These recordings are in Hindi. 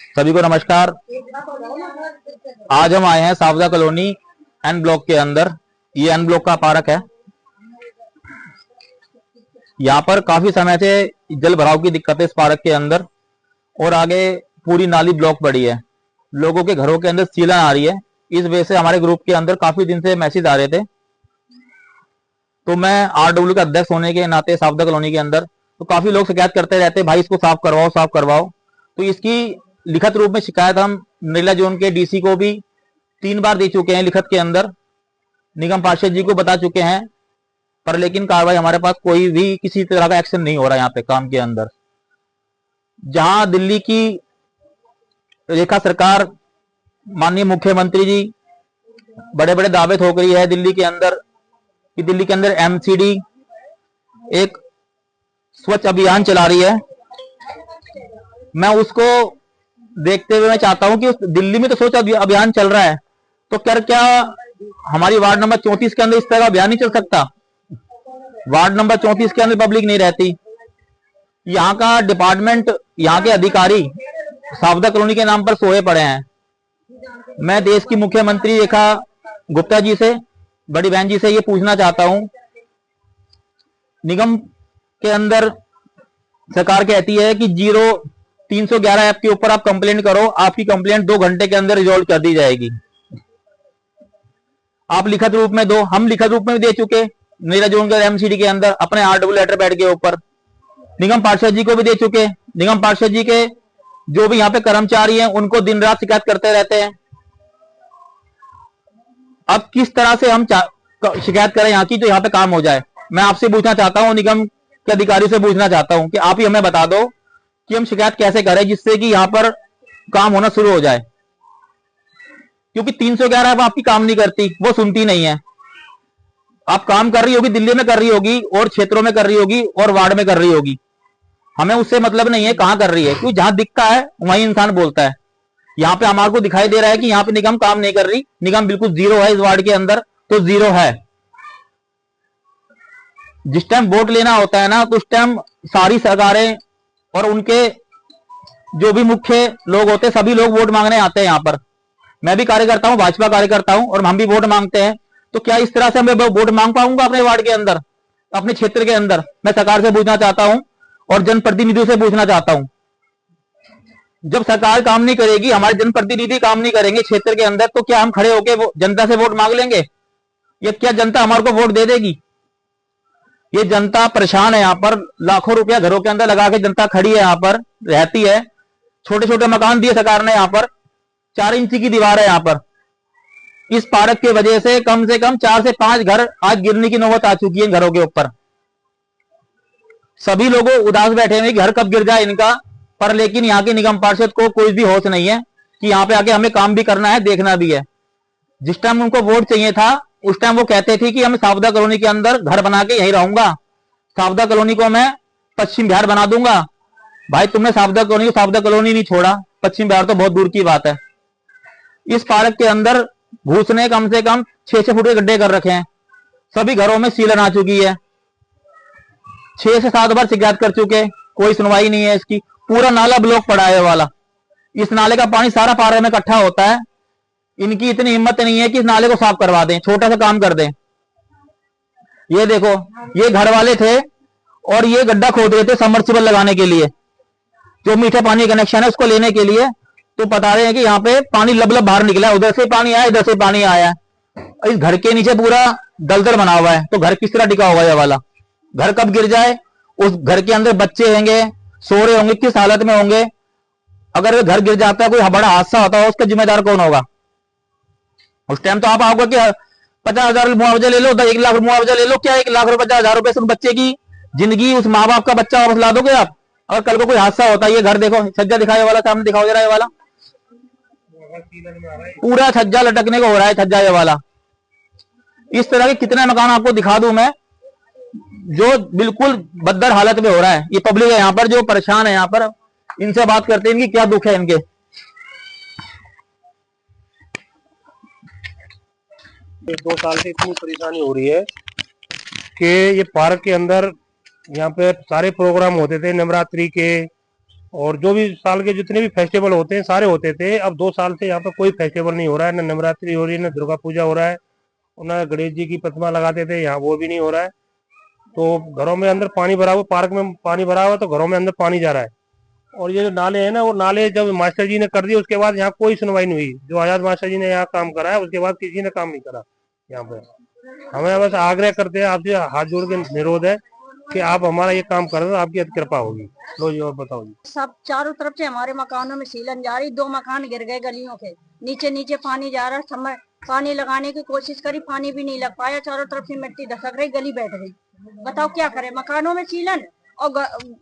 सभी को नमस्कार। आज हम आए हैं सावजा कॉलोनी एन ब्लॉक के अंदर। ये एन ब्लॉक का पार्क है। यहाँ पर काफी समय से जल भराव की दिक्कत है इस पार्क के अंदर, और आगे पूरी नाली ब्लॉक पड़ी है। लोगों के घरों के अंदर सीलन आ रही है। इस वजह से हमारे ग्रुप के अंदर काफी दिन से मैसेज आ रहे थे, तो मैं आरडब्ल्यू का अध्यक्ष होने के नाते सावजा कॉलोनी के अंदर तो काफी लोग शिकायत करते रहते, भाई इसको साफ करवाओ साफ करवाओ। तो इसकी लिखित रूप में शिकायत हम नरेला जोन के डीसी को भी 3 बार दे चुके हैं, लिखित के अंदर निगम पार्षद जी को बता चुके हैं, पर लेकिन कार्रवाई हमारे पास कोई भी किसी तरह का एक्शन नहीं हो रहा। यहाँ पे काम के अंदर जहां दिल्ली की रेखा सरकार, माननीय मुख्यमंत्री जी बड़े बड़े दावे ठोक रही है दिल्ली के अंदर कि दिल्ली के अंदर एमसीडी एक स्वच्छ अभियान चला रही है। मैं उसको देखते हुए मैं चाहता हूं कि उस दिल्ली में तो स्वच्छ अभियान चल रहा है, तो क्या हमारी वार्ड नंबर 34 के अंदर इस तरह का अभियान नहीं चल सकता? वार्ड नंबर 34 के अंदर पब्लिक नहीं रहती। यहाँ का डिपार्टमेंट, यहाँ के अधिकारी सावजा कॉलोनी के नाम पर सोए पड़े हैं। मैं देश की मुख्यमंत्री रेखा गुप्ता जी से, बड़ी बहन जी से ये पूछना चाहता हूं, निगम के अंदर सरकार कहती है कि 0311 ऐप के ऊपर आप कंप्लेंट करो, आपकी कंप्लेंट 2 घंटे के अंदर रिजॉल्व कर दी जाएगी। आप लिखित रूप में दो, हम लिखित रूप में भी दे चुके नरेला जोन के एमसीडी के अंदर अपने आरडब्ल्यू लेटर पैड के ऊपर। निगम पार्षद जी को भी दे चुके। निगम पार्षद जी के जो भी यहाँ पे कर्मचारी हैं उनको दिन रात शिकायत करते रहते हैं। अब किस तरह से हम शिकायत करें यहाँ की तो यहाँ पे काम हो जाए? मैं आपसे पूछना चाहता हूँ, निगम के अधिकारी से पूछना चाहता हूँ कि आप ही हमें बता दो कि हम शिकायत कैसे करें जिससे कि यहाँ पर काम होना शुरू हो जाए। क्योंकि 311 आपकी काम नहीं करती, वो सुनती नहीं है। आप काम कर रही होगी, दिल्ली में कर रही होगी और क्षेत्रों में कर रही होगी और वार्ड में कर रही होगी, हमें उससे मतलब नहीं है कहां कर रही है, क्योंकि जहां दिखता है वहीं इंसान बोलता है। यहाँ पे हमारे को दिखाई दे रहा है कि यहाँ पे निगम काम नहीं कर रही। निगम बिल्कुल जीरो है इस वार्ड के अंदर, तो जीरो है। जिस टाइम वोट लेना होता है ना, तो उस टाइम सारी सरकारें और उनके जो भी मुख्य लोग होते हैं सभी लोग वोट मांगने आते हैं यहाँ पर। मैं भी कार्यकर्ता हूँ, भाजपा कार्यकर्ता हूँ, और हम भी वोट मांगते हैं। तो क्या इस तरह से मैं वोट मांग पाऊंगा अपने वार्ड के अंदर, अपने क्षेत्र के अंदर? मैं सरकार से पूछना चाहता हूं और जनप्रतिनिधियों से पूछना चाहता हूं। जब सरकार काम नहीं करेगी, हमारे जनप्रतिनिधि काम नहीं करेंगे क्षेत्र के अंदर, तो क्या हम खड़े होकर जनता से वोट मांग लेंगे? ये क्या जनता हमारे को वोट दे देगी? ये जनता परेशान है। यहाँ पर लाखों रुपया घरों के अंदर लगा के जनता खड़ी है, यहाँ पर रहती है। छोटे छोटे मकान दिए सरकार ने, यहाँ पर 4 इंच की दीवार है। यहाँ पर इस पार्क की वजह से कम 4 से 5 घर आज गिरने की नौबत आ चुकी है घरों के ऊपर। सभी लोग उदास बैठे हैं कि घर कब गिर जाए इनका, पर लेकिन यहाँ के निगम पार्षद को कोई भी होश नहीं है कि यहाँ पे आके हमें काम भी करना है, देखना भी है। जिस टाइम उनको वोट चाहिए था उस टाइम वो कहते थे कि हम सावजा कॉलोनी के अंदर घर बना के यहीं रहूंगा, सावजा कॉलोनी को मैं पश्चिम बिहार बना दूंगा। भाई तुमने सावजा कॉलोनी नहीं छोड़ा, पश्चिम बिहार तो बहुत दूर की बात है। इस पार्क के अंदर घुसने कम से कम 6-6 फुट के गड्ढे कर रखे हैं। सभी घरों में सीलन आ चुकी है। 6 से 7 बार शिकायत कर चुके, कोई सुनवाई नहीं है इसकी। पूरा नाला ब्लॉक पड़ा है वाला। इस नाले का पानी सारा पारे में इकट्ठा होता है। इनकी इतनी हिम्मत नहीं है कि इस नाले को साफ करवा दें, छोटा सा काम कर दें। ये देखो, ये घर वाले थे और ये गड्ढा खोद रहे थे सबमर्सिबल लगाने के लिए, जो मीठे पानी कनेक्शन है उसको लेने के लिए। तो बता रहे हैं कि यहाँ पे पानी लब बाहर निकला है, उधर से पानी आया, इधर से पानी आया। इस घर के नीचे पूरा दलदल बना हुआ है, तो घर किस तरह टिका होगा? ये वाला घर कब गिर जाए, उस घर के अंदर बच्चे होंगे, सो रहे होंगे, किस हालत में होंगे? अगर घर गिर जाता है, कोई बड़ा हादसा होता है, उसका जिम्मेदार कौन होगा? उस टाइम तो आप आओगे कि 50,000 मुआवजा ले लो, 1 लाख मुआवजा ले लो। क्या 1 लाख 50,000 रुपए से उस बच्चे की जिंदगी, उस माँ बाप का बच्चा वापस ला दोगे आप? अगर कल को कोई हादसा होता है, ये घर देखो, छज्जा दिखाए वाला सामने दिखाओ जरा, ये वाला पूरा छज्जा लटकने को हो रहा है, छज्जा ये वाला। इस तरह के कितने मकान आपको दिखा दूं मैं, जो बिल्कुल बदतर हालत में हो रहा है। ये पब्लिक है यहाँ पर जो परेशान है। यहाँ पर इनसे बात करते हैं, इनकी क्या दुख है इनके। 2 साल से इतनी परेशानी हो रही है कि ये पार्क के अंदर यहाँ पे सारे प्रोग्राम होते थे, नवरात्रि के, और जो भी साल के जितने भी फेस्टिवल होते हैं सारे होते थे। अब 2 साल से यहाँ पर कोई फेस्टिवल नहीं हो रहा है, न नवरात्रि हो रही है, न दुर्गा पूजा हो रहा है, न गणेश जी की प्रतिमा लगाते थे यहाँ, वो भी नहीं हो रहा है। तो घरों में अंदर पानी भरा हुआ, पार्क में पानी भरा हुआ, तो घरों में अंदर पानी जा रहा है। और ये जो नाले हैं ना, वो नाले जब मास्टर जी ने कर दिए उसके बाद यहाँ कोई सुनवाई नहीं हुई। जो आजाद मास्टर जी ने यहाँ काम करा है उसके बाद किसी ने काम नहीं करा यहाँ पे। हमें बस आग्रह करते हैं, आपसे हाथ जोड़ के निरोध है कि आप हमारा ये काम कर दो, आपकी अति कृपा होगी। लो जी, और बताओ जी। सब चारों तरफ से हमारे मकानों में सीलन जा रही, 2 मकान गिर गए गलियों के नीचे नीचे पानी जा रहा है। समय पानी लगाने की कोशिश करी, पानी भी नहीं लग पाया, चारों तरफ से मिट्टी धसक रही, गली बैठ गई। बताओ क्या करें, मकानों में सीलन और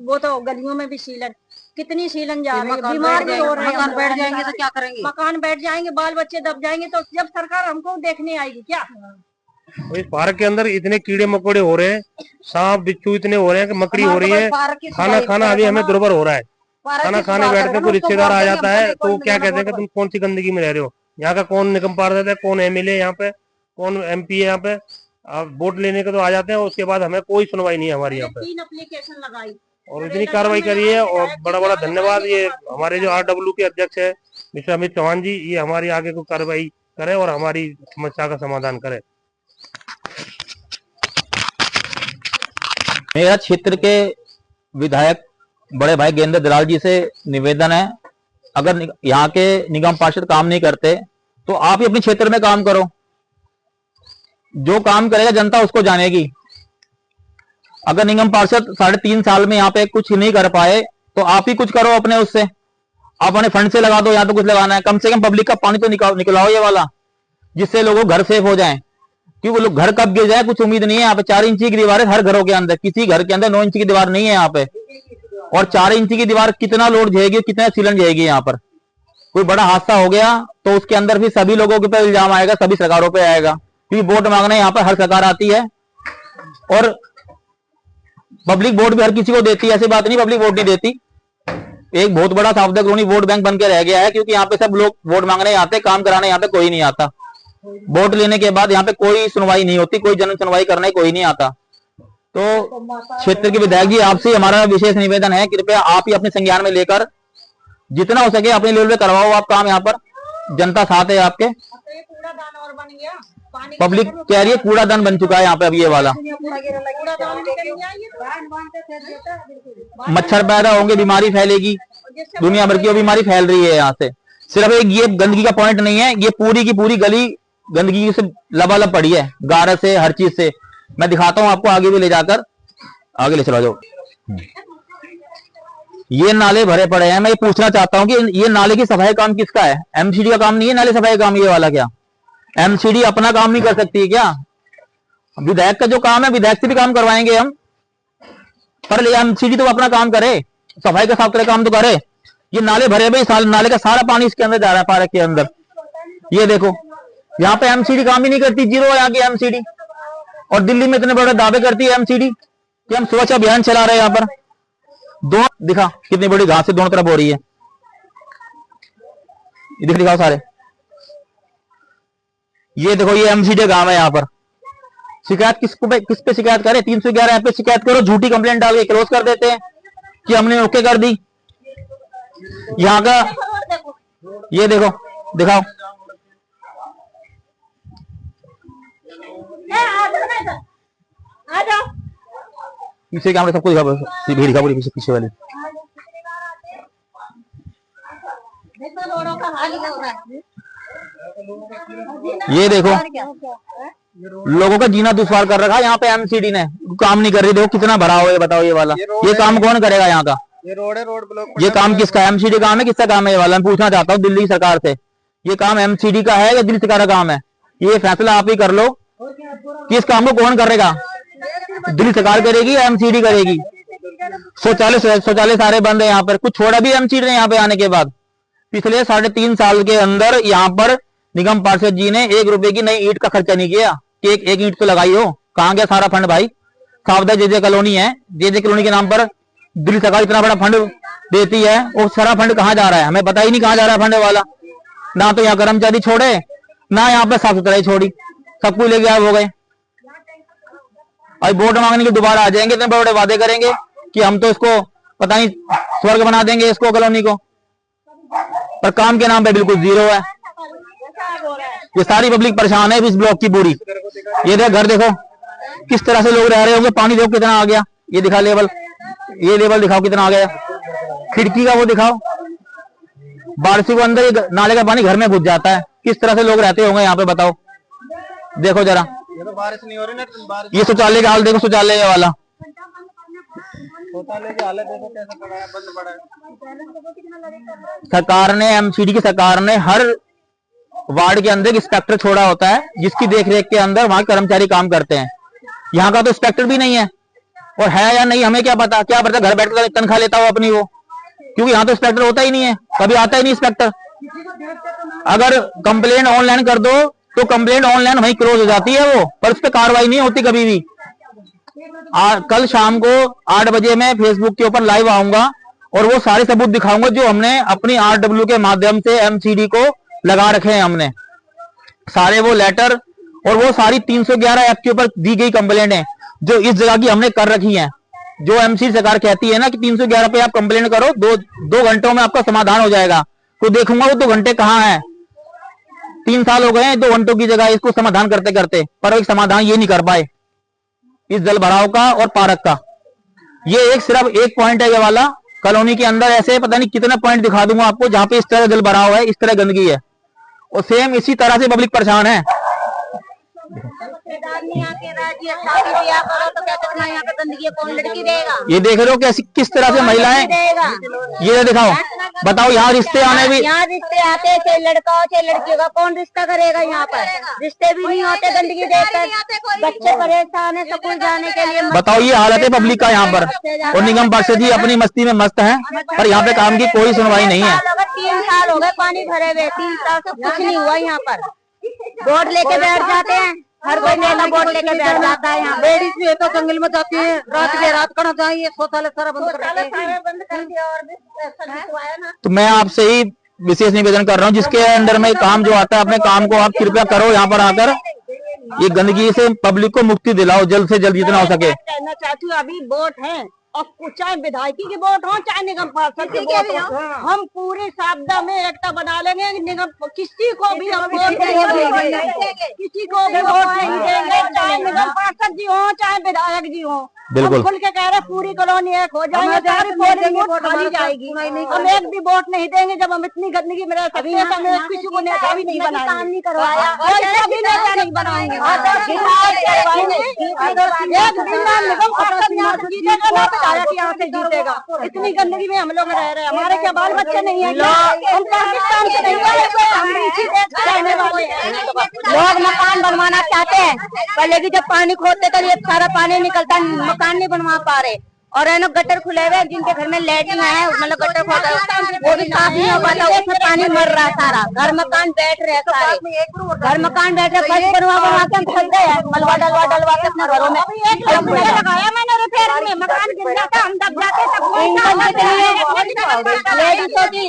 वो तो गलियों में भी सीलन, कितनी सीलन जा रही है, बीमार भी हो रहे हैं। मकान बैठ जाएंगे तो क्या करेंगे? मकान बैठ जाएंगे, बाल बच्चे दब जाएंगे, तो जब सरकार हमको देखने आएगी क्या? इस पार्क के अंदर इतने कीड़े मकोड़े हो रहे हैं, सांप बिच्छू इतने हो रहे हैं कि मकड़ी हो रही है। खाना खाना अभी हमें दुर्बर हो रहा है। खाना खाने बैठते कोई रिश्तेदार आ जाता है तो वो क्या कहते हैं कि तुम कौन सी गंदगी में रह रहे हो। यहाँ का कौन निगम पार्षद है, कौन एमएलए यहाँ पे, कौन एमपी है यहाँ पे, आप वोट लेने के तो आ जाते हैं, उसके बाद हमें कोई सुनवाई नहीं है हमारी यहाँ पे। 3 एप्लीकेशन लगाई और इतनी कार्रवाई करी है। और बड़ा बड़ा धन्यवाद ये हमारे जो RW के अध्यक्ष है मिस्टर अमित चौहान जी, ये हमारी आगे को कार्रवाई करे और हमारी समस्या का समाधान करे। मेरा क्षेत्र के विधायक बड़े भाई गेंद्र दलाल जी से निवेदन है, अगर यहाँ के निगम पार्षद काम नहीं करते तो आप ही अपने क्षेत्र में काम करो। जो काम करेगा जनता उसको जानेगी। अगर निगम पार्षद 3.5 साल में यहाँ पे कुछ नहीं कर पाए तो आप ही कुछ करो अपने उससे, आप अपने फंड से लगा दो। यहाँ तो कुछ लगाना है, कम से कम पब्लिक का पानी तो निकलाओ ये वाला, जिससे लोगों घर सेफ हो जाएं। क्योंकि वो लोग घर कब गिर जाए कुछ उम्मीद नहीं है। यहाँ पे 4 इंची की दीवार है हर घरों के अंदर, किसी घर के अंदर 9 इंची की दीवार नहीं है यहाँ पे। और 4 इंची की दीवार कितना लोड झेलेगी, कितना सीलन झेलेगी। यहाँ पर कोई बड़ा हादसा हो गया तो उसके अंदर भी सभी लोगों के ऊपर इल्जाम आएगा, सभी सरकारों पे आएगा। क्योंकि वोट मांगने यहाँ पर हर सरकार आती है और पब्लिक वोट भी हर किसी को देती है, ऐसी बात नहीं पब्लिक वोट नहीं देती। एक बहुत बड़ा सावधा कॉलोनी वोट बैंक बन के रह गया है, क्योंकि यहाँ पे सब लोग वोट मांगने आते, काम कराने यहाँ पे कोई नहीं आता। वोट लेने के बाद यहाँ पे कोई सुनवाई नहीं होती, कोई जन सुनवाई करने कोई नहीं आता। तो क्षेत्र के विधायक जी आपसे हमारा विशेष निवेदन है, कृपया आप ही अपने संज्ञान में लेकर जितना हो सके अपने लेवल पे करवाओ आप काम। यहाँ पर जनता साथ है आपके। कूड़ादान और बन गया, पब्लिक कह रही है कूड़ादान बन चुका है यहाँ पे अब ये वाला। मच्छर पैदा होंगे, बीमारी फैलेगी, दुनिया भर की बीमारी फैल रही है यहाँ से। सिर्फ एक ये गंदगी का पॉइंट नहीं है, ये पूरी की पूरी गली गंदगी से लबालब पड़ी है, गारा से, हर चीज से। मैं दिखाता हूँ आपको, आगे भी ले जाकर, आगे ले चला जाओ। ये नाले भरे पड़े हैं। मैं ये पूछना चाहता हूँ कि ये नाले की सफाई काम किसका है? एमसीडी का काम नहीं है नाले सफाई काम ये वाला? क्या एमसीडी अपना काम नहीं कर सकती है क्या? विधायक का जो काम है विधायक से भी काम करवाएंगे हम, पर एमसीडी तो अपना काम करे, सफाई का साफ करे काम तो करे। ये नाले भरे भाई, नाले का सारा पानी इसके अंदर जा रहा है, पार्क के अंदर। ये देखो यहाँ पे एमसीडी काम ही नहीं करती, जीरो है यहाँ की एमसीडी। और दिल्ली में इतने बड़े दावे करती है एमसीडी कि हम स्वच्छ अभियान चला रहे हैं। यहाँ पर दो दिखा कितनी बड़ी घास से दोनों तरफ हो रही है, दिखाओ सारे। ये देखो ये एमसीडी काम है यहाँ पर। शिकायत किस पे शिकायत करें? 311 ऐप पे शिकायत करो, झूठी कंप्लेंट डाल के क्लोज कर देते हैं कि हमने ओके कर दी। यहाँ का ये देखो, दिखाओ। पीछे कैमरे सबको दिखा, भीड़ दिखा पूरी पीछे वाली। ये देखो लोगों का जीना दुश्वार कर रखा है यहाँ पे एमसीडी ने, काम नहीं कर रही। देखो कितना भरा हुआ है, बताओ ये वाला। ये काम कौन करेगा यहाँ का? ये रोड है, रोड ब्लॉक। ये काम किसका है? एमसीडी काम है, किसका काम है ये वाला? मैं पूछना चाहता हूँ दिल्ली सरकार से, ये काम एमसीडी का है या दिल्ली सरकार का काम है? ये फैसला आप ही कर लो कि इस काम को कौन करेगा, दिल्ली सरकार करेगी या एमसीडी करेगी? शौचालय सारे बंद है यहाँ पर, कुछ छोड़ा भी एमसीडी ने यहाँ पे आने के बाद। पिछले 3.5 साल के अंदर यहाँ पर निगम पार्षद जी ने 1 रुपए की नई ईंट का खर्चा नहीं किया कि एक ईंट तो लगाई हो। कहाँ गया सारा फंड भाई? सावधा जे कॉलोनी है, जे कॉलोनी के नाम पर दिल्ली सरकार इतना बड़ा फंड देती है, वो सारा फंड कहाँ जा रहा है हमें पता ही नहीं कहाँ जा रहा है फंड वाला। ना तो यहाँ कर्मचारी छोड़े, ना यहाँ पे साफ सुथराई छोड़ी, सब कुछ ले गया हो गए। अब वोट मांगने के दोबारा आ जाएंगे, इतने बड़े वादे करेंगे कि हम तो इसको पता नहीं स्वर्ग बना देंगे इसको, कॉलोनी को, पर काम के नाम पे बिल्कुल जीरो है। ये सारी पब्लिक परेशान है इस ब्लॉक की पूरी। ये देख घर देखो किस तरह से लोग रह रहे होंगे। पानी देखो कितना आ गया, ये दिखा लेवल, ये लेवल दिखाओ कितना आ गया, खिड़की का वो दिखाओ, बारिश को अंदर ये नाले का पानी घर में घुस जाता है। किस तरह से लोग रहते होंगे यहाँ पे बताओ। देखो जरा, ये तो बारिश नहीं हो रही ना, बारिश ये शौचालय का हाल देखो, शौचालय वाला शौचालय की हालत देखो कैसा पड़ा है, बंद पड़ा है। सरकार ने, एमसीडी की सरकार ने हर वार्ड के अंदर इंस्पेक्टर छोड़ा होता है, जिसकी देखरेख के अंदर वहां कर्मचारी काम करते हैं। यहाँ का तो इंस्पेक्टर भी नहीं है, और है या नहीं हमें क्या पता घर बैठकर तनख्वाह लेता हो अपनी वो, क्योंकि यहाँ तो इंस्पेक्टर होता ही नहीं है, कभी आता ही नहीं इंस्पेक्टर। अगर कंप्लेंट ऑनलाइन कर दो तो कंप्लेंट ऑनलाइन वहीं क्लोज हो जाती है वो, पर उस पर कार्रवाई नहीं होती कभी भी। कल शाम को 8 बजे मैं फेसबुक के ऊपर लाइव आऊंगा और वो सारे सबूत दिखाऊंगा जो हमने अपनी आरडब्ल्यू के माध्यम से एमसीडी को लगा रखे हैं। हमने सारे वो लेटर और वो सारी 311 एक्ट के ऊपर दी गई कंप्लेंट है जो इस जगह की हमने कर रखी है। जो एमसीडी सरकार कहती है ना कि 311 पे आप कंप्लेंट करो, दो घंटों में आपका समाधान हो जाएगा, तो देखूंगा वो 2 घंटे कहाँ है। 3 साल हो गए हैं 2 घंटों की जगह इसको समाधान करते करते, पर एक समाधान ये नहीं कर पाए इस जल भराव का और पार्क का। ये सिर्फ एक पॉइंट है ये वाला। कॉलोनी के अंदर ऐसे पता नहीं कितने पॉइंट दिखा दूंगा आपको जहां पे इस तरह जल भराव है, इस तरह गंदगी है, और सेम इसी तरह से पब्लिक परेशान है। ये देख रहे हो कैसी किस तरह से महिलाएं, ये दिखाओ, बताओ यहाँ रिश्ते आने भी, यहाँ रिश्ते आते हैं, चाहे लड़का हो चाहे लड़की होगा, कौन रिश्ता करेगा यहाँ पर? रिश्ते भी नहीं होते गंदगी देखकर, बच्चे परेशान है स्कूल जाने के लिए। बताओ ये हालत है पब्लिक का यहाँ पर, और निगम पार्षद ही अपनी मस्ती में मस्त है, पर यहाँ पे काम की कोई सुनवाई नहीं है। 3 साल हो गए पानी भरे हुए, 3 साल से कुछ नहीं हुआ यहाँ पर। बोर्ड लेके बैठ जाते हैं, हर कोई नेता बोर्ड लेके बैठ जाता है। यहाँ लेडीज भी है तो जंगल में जाती है, रात कहाँ जाइए, शौचालय सारा बंद कर दिया। तो मैं आपसे ही विशेष निवेदन कर रहा हूँ, जिसके अंडर में काम जो आता है अपने काम को आप कृपया करो, यहाँ पर आकर ये गंदगी से पब्लिक को मुक्ति दिलाओ जल्द से जल्द जितना हो सके। कहना चाहती हूँ अभी वोट है, और चाहे विधायकी के वोट हो चाहे निगम पार्षद के वोट हो, हम पूरे साबदा में एकता बना लेंगे। निगम किसी को भी हम वोट नहीं देंगे, किसी को भी वोट नहीं देंगे, चाहे निगम पार्षद जी हो चाहे विधायक जी हो। बिल्कुल खुल के कह रहे पूरी कॉलोनी एक हो जाएंगे, सारी वोट खाली जाएगी। हम एक भी वोट नहीं देंगे जब हम इतनी गंदगी में रह सकते हैं। हम किसी को नेता भी नहीं बनाएंगे, काम नहीं करवाया, भी नेता नहीं बनाएंगे। यहाँ से जीतेगा, इतनी गंदगी में हम लोग रह रहे हैं, हमारे क्या बाल बच्चे नहीं है? हम पाकिस्तान से नहीं आए, हम इसी देश के रहने वाले हैं। लोग मकान बनवाना चाहते हैं, पहले की जब पानी खोदते तो ये सारा पानी निकलता, मकान नहीं बनवा पा रहे। और है ना गटर खुले हुए, जिनके घर में लैट्रिन है मतलब गटर खोदा वो भी साफ नहीं हो पाता, उसमें पानी मर रहा है सारा। घर मकान बैठ रहे हैं सारे, घर मकान बैठ रहे, फर्श बनवा के हम फंस गए हैं, मलबा डलवा के अपने घरों में लगाया मैंने रिपेयर में, मकान गिर जाता हम दब जाते। लेडीजों की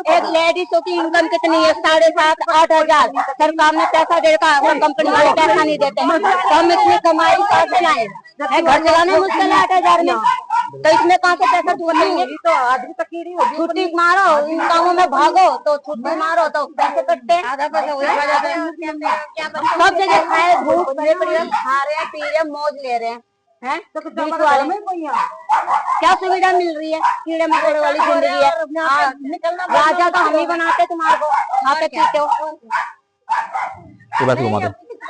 एक लेडीजों की इनकम कितनी है? 7,500-8 हजार। सरकार ने पैसा दे रखा, कंपनी वाले पैसा नहीं देते, तो हम इतनी कमाई कैसे लाए? घर चलाने मुश्किल है 8 हजार में, तो इसमें कहाँ से पैसा जोड़ेंगे? तो आदमी तकीरी हो, छुट्टी मारो इन कामों में भागो तो छुट्टी मारो तो पैसे कटते हैं, आधा पैसा सब जगह खाए भूख भरे पड़ी, खा रहे हैं पी रहे हैं मौज ले रहे हैं। तो क्या सुविधा मिल रही है? कीड़े मकोड़े वाली जिंदगी है। राजा तो हम ही बनाते, तुम्हारे को खाते पीते हो।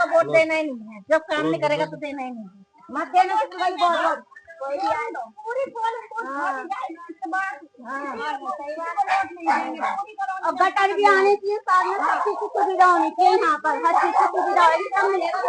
वोट देना ही नहीं है, जब काम नहीं करेगा तो देना ही नहीं है। मत देना तो भाई बहुत अब गटर भी आने चाहिए, साथ में हर चीज की सुविधा होनी चाहिए। यहाँ पर हर चीज की सुविधा होगी तब मिलेगा।